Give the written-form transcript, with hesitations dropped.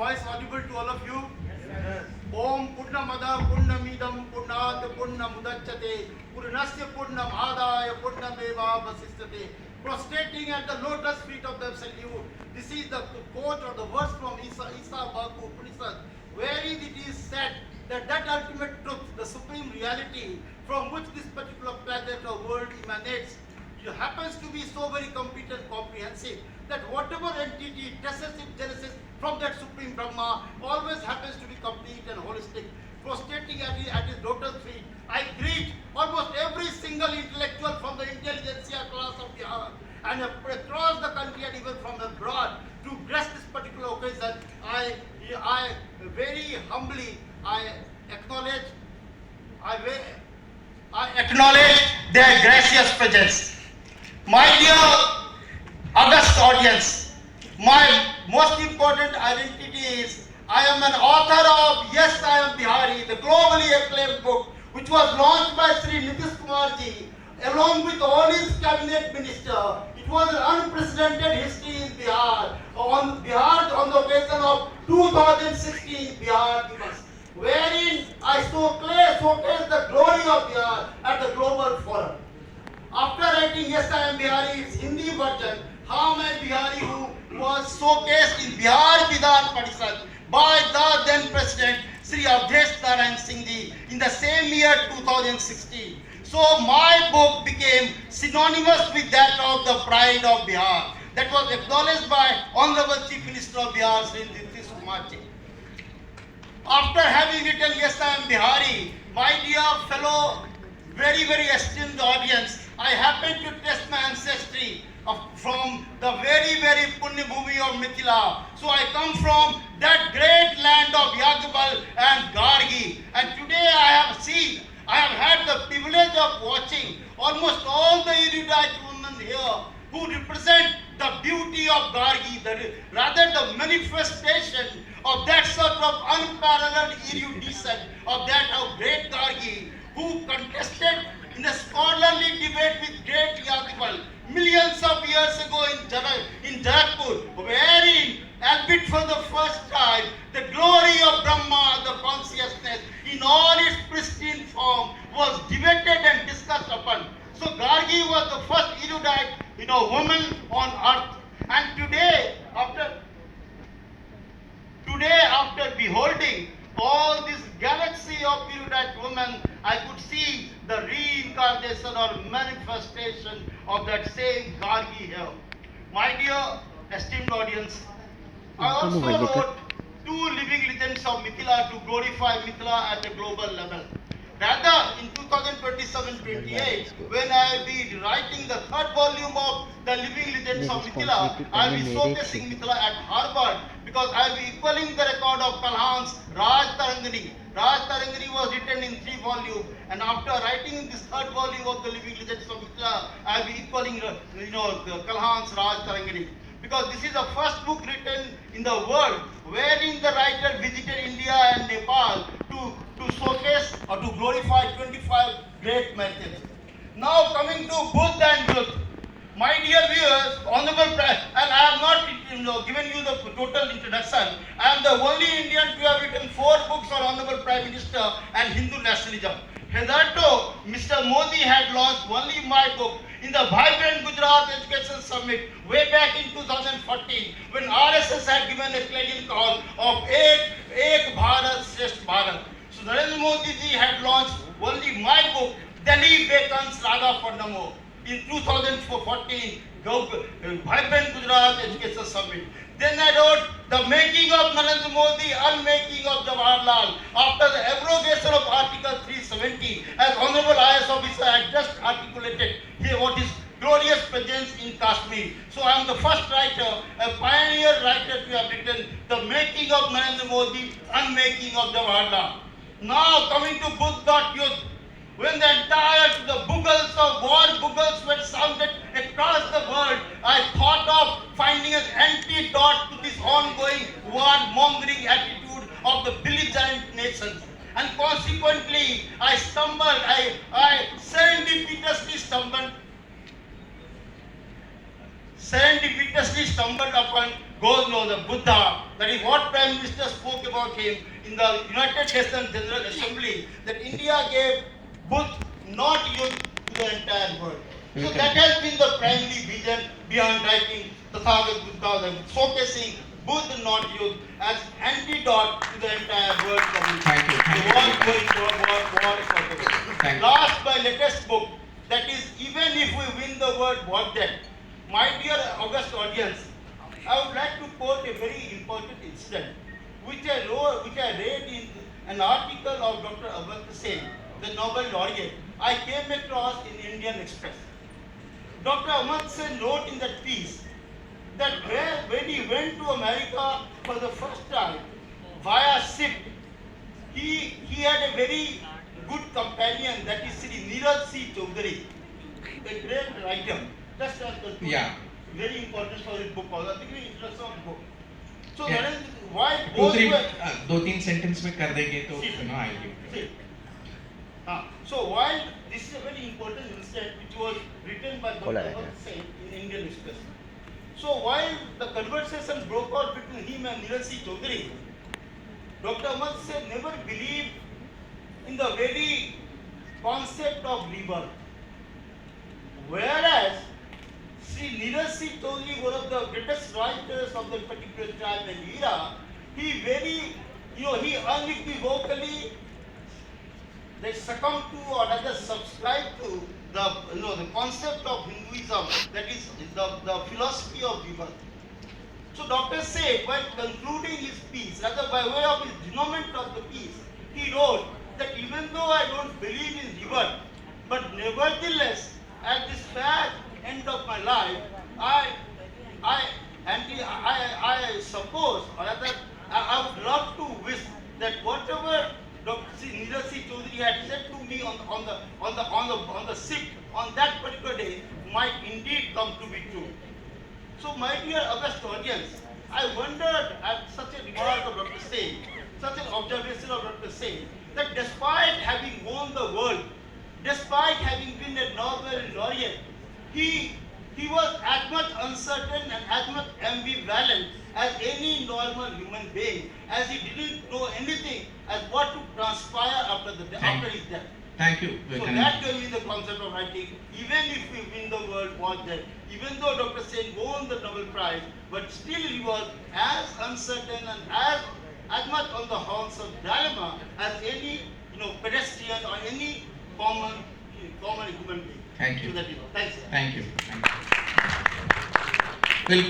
voice audible to all of you? Yes. Om Purnamada Purnamidam Purnat Purnamudachyate Purnasya Purnamadaya Purnameva Vasistate. Prostrating at the lotus feet of the absolute. This is the quote or the verse from Isa Baku Upanishad, wherein it is said that ultimate truth, the supreme reality from which this particular planet or world emanates, it happens to be so very complete and comprehensive that whatever entity tests its genesis from that supreme Brahma always happens to be complete and holistic. Prostrating at his lotus feet, I greet almost every single intellectual from the intelligentsia class of Bihar and across the country and even from abroad to grace this particular occasion. I very humbly acknowledge their gracious presence. My dear august audience, my most important identity is I am an author of Yes, I Am Bihari, the globally acclaimed book, which was launched by Sri Nitish Kumarji along with all his cabinet minister. It was an unprecedented history in Bihar on the occasion of 2016 Bihar Divas, wherein I showcase the glory of Bihar at the global forum. After writing Yes, I Am Bihari, its Hindi version, How Main Bihari Hu, was showcased in Bihar Vidhan Parishad by the then President Sri Avdesh Narayan Singh Ji in the same year 2016. So my book became synonymous with that of the pride of Bihar. That was acknowledged by Honorable Chief Minister of Bihar, Sri Nitish Kumarji. After having written Yes, I Am Bihari, my dear fellow, very, very esteemed audience, I happen to test my ancestry from the very, very Punya Bhumi of Mithila. So I come from that great land of Yagbal and Gargi. And today I have had the privilege of watching almost all the erudite women here who represent the beauty of Gargi, rather the manifestation of that sort of unparalleled erudition of that of great Gargi, who contested in a scholarly debate with great Yagbal millions of years ago in Jaipur, wherein, albeit for the first time, the glory of Brahma, the consciousness, in all its pristine form, was debated and discussed upon. So Gargi was the first erudite, woman on earth. And today, after beholding all this galaxy of erudite women, I could see the reincarnation or manifestation of that same Gargi here. My dear esteemed audience, I also wrote 2 living legends of Mithila to glorify Mithila at a global level. Rather, in 2027-28, when I will be writing the 3rd volume of the Living Legends of Mithila, I will be showcasing Mithila at Harvard, because I will be equaling the record of Kalhan's Raj Tarangani. Raj Tarangani was written in 3 volumes, and after writing this 3rd volume of the Living Legends of Mithila, I will be equaling Kalhan's Raj Tarangani. Because this is the first book written in the world wherein the writer visited India and Nepal to showcase or to glorify 25 great methods. Now coming to Buddha and Youth. My dear viewers, Honorable Prime, and I have not given you the total introduction. I am the only Indian to have written 4 books on Honorable Prime Minister and Hindu nationalism. Hitherto, Mr. Modi had launched only my book in the vibrant Gujarat Education Summit way back in 2014, when RSS had given a clarion call of Ek Bharat Shresth Bharat. So Narendra Modi ji had launched only my book, Delhi Becon's Raga Purnamo, in 2014, Vibrant Gujarat Education Summit. Then I wrote The Making of Narendra Modi, Unmaking of Jawaharlal, after the abrogation of Article 370, as Honorable IAS Officer had just articulated here what is glorious presence in Kashmir. So I am the first writer, a pioneer writer to have written The Making of Narendra Modi, Unmaking of Jawaharlal. Now coming to Buddha Youth, when the bugles of war bugles were sounded across the world, I thought of finding an antidote to this ongoing war-mongering attitude of the belligerent nations. And consequently, I serendipitously stumbled upon goes, the Buddha, that is what Prime Minister spoke about him in the United Nations General Assembly, that India gave Buddha, not youth, to the entire world. So that has been the primary vision behind writing Tathagat Buddha, showcasing Buddha, not youth, as antidote to the entire world community. Thank you. Thank you. Thank you. Last, my latest book, that is Even If We Win the World, What Then? My dear august audience, I would like to quote a very important incident, which I read in an article of Dr. Amartya Sen, the Nobel laureate. I came across in Indian Express. Dr. Amartya Sen wrote in that piece that when he went to America for the first time via ship, he had a very good companion, that is Sri Neeraj C. Chaudhary, a great writer. Just as Yeah. very important for his book. I think we interest of book. So Yeah. that is why both were. दो तीन sentence में कर देंगे तो See. आएगी. So while this is a very important incident which was written by Dr. Amartya Sen in Indian Express. So while the conversation broke out between him and Neeraj C. Chaudhary, Dr. Amartya Sen never believed in the very concept of rebirth. Whereas Sri Neeraj C. Chaudhary, one of the greatest writers of the particular time and era, he unequivocally they succumb to or rather subscribe to the concept of Hinduism, that is the philosophy of rebirth. So Dr. said, while concluding his piece, rather by way of his denouement of the piece, he wrote that even though I don't believe in rebirth, but nevertheless, at this sad end of my life, I suppose, or rather, I would love to wish that whatever Dr. Neeraj C. Chaudhary had said to me on the ship on that particular day might indeed come to be true. So, my dear august audience, I wondered at such a remark of Dr. Sen, such an observation of Dr. Sen, that despite having won the world, despite having been a Nobel laureate, he was as much uncertain and as much ambivalent as any normal human being, as he didn't know anything as what to transpire after his death. Thank you. So that gave me the concept of writing, even if we win the world, what then? Even though Dr. Sen won the Nobel Prize, but still he was as uncertain and as much on the horns of dilemma as any pedestrian or any common human being. Thank you. So that, thanks. Thank you. Thank you. Well,